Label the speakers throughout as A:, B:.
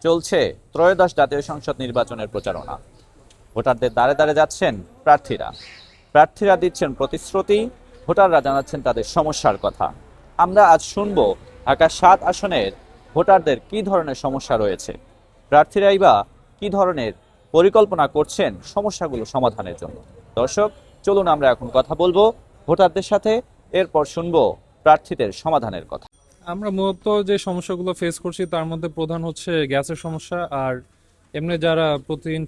A: চলছে ত্রয়োদশ জাতীয় সংসদ নির্বাচনের প্রচারণা। ভোটারদের দ্বারে দ্বারে যাচ্ছেন প্রার্থীরা দিচ্ছেন প্রতিশ্রুতি, ভোটাররা জানাচ্ছেন তাদের সমস্যার কথা। আমরা আজ শুনবো ঢাকা ৭ আসনের ভোটারদের কি ধরনের সমস্যা রয়েছে, প্রার্থীরাই বা কি ধরনের পরিকল্পনা করছেন সমস্যাগুলো সমাধানের জন্য। দর্শক, চলুন আমরা এখন কথা বলবো ভোটারদের সাথে, এরপর শুনবো প্রার্থীদের সমাধানের কথা।
B: আমরা মূলত যে সমস্যাগুলো ফেস করছি তার মধ্যে প্রধান হচ্ছে গ্যাসের সমস্যা। আর এমনি যারা প্রতিদিন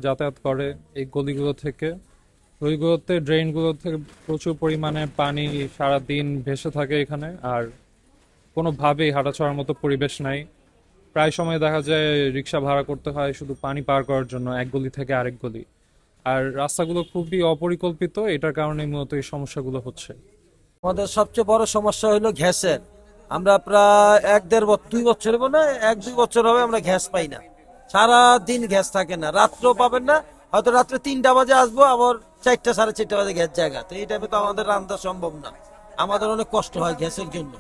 B: যাতায়াত করে এই গলিগুলো থেকে, ওইগুলোতে ড্রেনগুলো থেকে প্রচুর পরিমাণে পানি সারাদিন ভেসে থাকে এখানে। আর কোনোভাবেই হাঁটা চলার মতো পরিবেশ নাই। প্রায় সময় দেখা যায় রিক্সা ভাড়া করতে হয় শুধু পানি পার করার জন্য এক গলি থেকে আরেক গলি। আর রাস্তাগুলো খুবই অপরিকল্পিত, এটার কারণে মূলত এই সমস্যাগুলো হচ্ছে।
C: আমাদের সবচেয়ে বড় সমস্যা হলো গ্যাসের। আমরা প্রায় 1-1.5-2 বছর হবে না, 1-2 বছর হবে আমরা গ্যাস পাই না। সারা দিন গ্যাস থাকে না, রাত্রেও পাবেন না। হয়তো রাত্রে 3টা বাজে আসবো, আবার 4টা 4:30 বাজে গ্যাস জায়গা। তো এই টাইমে তো আমাদের রান্না সম্ভব না, আমাদের অনেক কষ্ট হয় গ্যাসের জন্য।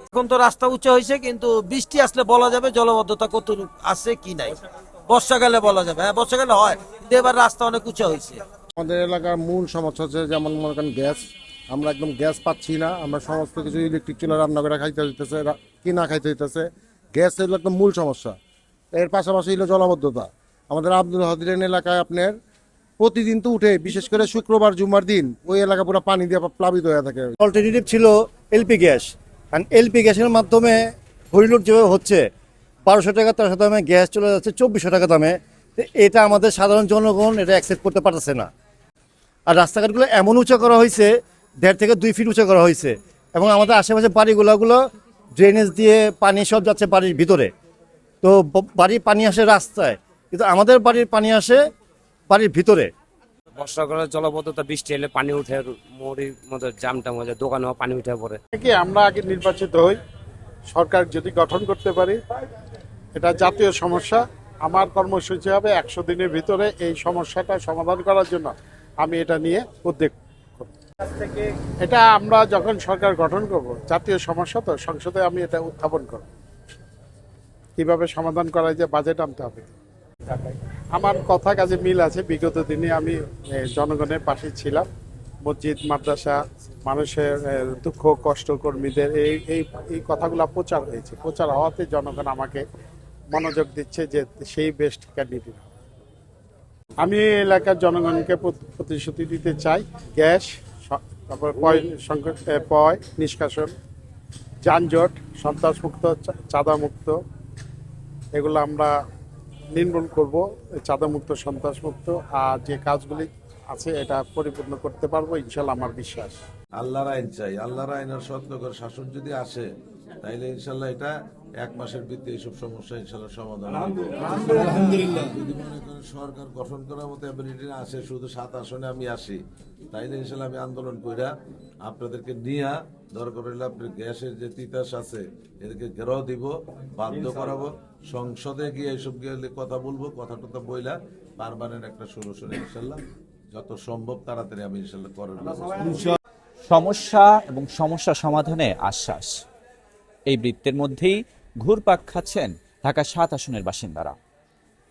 C: এখন তো রাস্তা উঁচু হয়েছে, কিন্তু বৃষ্টি আসলে বলা যাবে জলবদ্ধতা কতটুকু আছে কি নাই। বর্ষাকালে বলা যাবে, হ্যাঁ বর্ষাকালে হয়, কিন্তু এবার রাস্তা অনেক উঁচু হয়েছে।
D: আমাদের এলাকার মূল সমস্যা হচ্ছে যেমন মনে করেন গ্যাস। আমরা একদম গ্যাস পাচ্ছি না, আমরা সমস্ত কিছু ইলেকট্রিক চুলা রান্না করে খাইতে হইতেছে, কিনা খাইতে হইতেছে। গ্যাস হলো একদম মূল সমস্যা। এর পাশাপাশি হলো জলাবদ্ধতা। আমাদের আব্দুল হাদিরেন এলাকায় আপনার প্রতিদিন তো উঠে, বিশেষ করে শুক্রবার জুম্মার দিন ওই এলাকা পুরো পানি দিয়ে প্লাবিত হয়ে থাকে।
E: অল্টারনেটিভ ছিল এলপি গ্যাস, কারণ এলপি গ্যাসের মাধ্যমে হরিলুট যেভাবে হচ্ছে 1200 টাকা 1300 দামে গ্যাস চলে যাচ্ছে 2400 টাকা দামে। তো এটা আমাদের সাধারণ জনগণ এটা অ্যাকসেপ্ট করতে পারতেছে না। আর রাস্তাঘাটগুলো এমন উঁচু করা হয়েছে, 1.5 থেকে 2 ফিট উঁচু করা হয়েছে, এবং আমাদের আশেপাশে বাড়িগুলো ড্রেনেজ দিয়ে পানি সব যাচ্ছে বাড়ির ভিতরে। তো বাড়ির পানি আসে রাস্তায়, কিন্তু আমাদের বাড়ির পানি আসে বাড়ির ভিতরে।
F: বর্ষাকালে জলবদ্ধতা, বৃষ্টি এলে পানি উঠে, মুড়ির মধ্যে জামটাম হয়ে যায়, দোকানেও পানি উঠে পড়ে।
G: কি আমরা আগে নির্বাচিত হই, সরকার যদি গঠন করতে পারি, এটা জাতীয় সমস্যা। আমার কর্মসূচি হবে 100 দিনের ভিতরে এই সমস্যাটা সমাধান করার জন্য আমি এটা নিয়ে উদ্যোগ করব। এটা আমরা যখন সরকার গঠন করব, জাতীয় সমস্যা তো সংসদে আমি এটা উত্থাপন করব, কিভাবে সমাধান করা যায়, বাজেট আনতে হবে। আমার কথা কাজে মিল আছে। বিগত দিনে আমি জনগণের পাশে ছিলাম। মসজিদ, মাদ্রাসা, মানুষের দুঃখ কষ্ট, কর্মীদের এই কথাগুলো প্রচার হয়েছে। প্রচার হওয়াতে জনগণ আমাকে মনোযোগ দিচ্ছে যে সেই বেস্ট ক্যান্ডিডেট। আমি এলাকার জনগণকে প্রতিশ্রুতি দিতে চাই, গ্যাস, তারপর পয় নিষ্কাশন, যানজট, সন্ত্রাসমুক্ত, চাঁদামুক্ত, এগুলো আমরা নির্মূল করব, চাঁদামুক্ত, সন্ত্রাসমুক্ত। আর যে কাজগুলি আছে এটা পরিপূর্ণ করতে পারবো ইনশাল্লাহ, আমার বিশ্বাস।
H: আল্লাহর আইন চাই, আল্লাহর আইনের সত্যকর শাসন যদি আসে, তাইলে ইনশাল্লাহ এটা 1 মাসের ভিতরে এইসব সমস্যা ইনশাল্লাহ সমাধান হবে। আলহামদুলিল্লাহ। যদি মনে করেন সরকার গঠন করার মতো অ্যাবিলিটি না আসে, শুধু 7 আসনে আমি আসি, তাইলে ইনশাল্লাহ আমি আন্দোলন কইরা আপনাদেরকে নিয়ে দরকার হইলে আপনার গ্যাসের যে তিতাস আছে এদেরকে ঘেরাও দিব, বাধ্য করাবো, সংসদে গিয়ে এইসব গেলে কথা বলবো, কথা টথা বইলা পারমানেন্ট একটা সলিউশন ইনশাল্লাহ যত সম্ভব তাড়াতাড়ি আমি ইনশাল্লাহ করার
A: সমস্যা এবং সমস্যা সমাধানে আশ্বাস, এই বৃত্তের মধ্যেই ঘুরপাক খাচ্ছেন ঢাকা 7 আসনের বাসিন্দারা।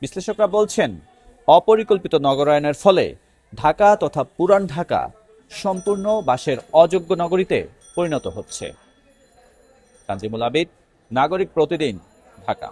A: বিশ্লেষকরা বলছেন, অপরিকল্পিত নগরায়নের ফলে ঢাকা তথা পুরান ঢাকা সম্পূর্ণ বাসের অযোগ্য নগরীতে পরিণত হচ্ছে। কাঞ্জিমুল আবিদ, নাগরিক প্রতিদিন, ঢাকা।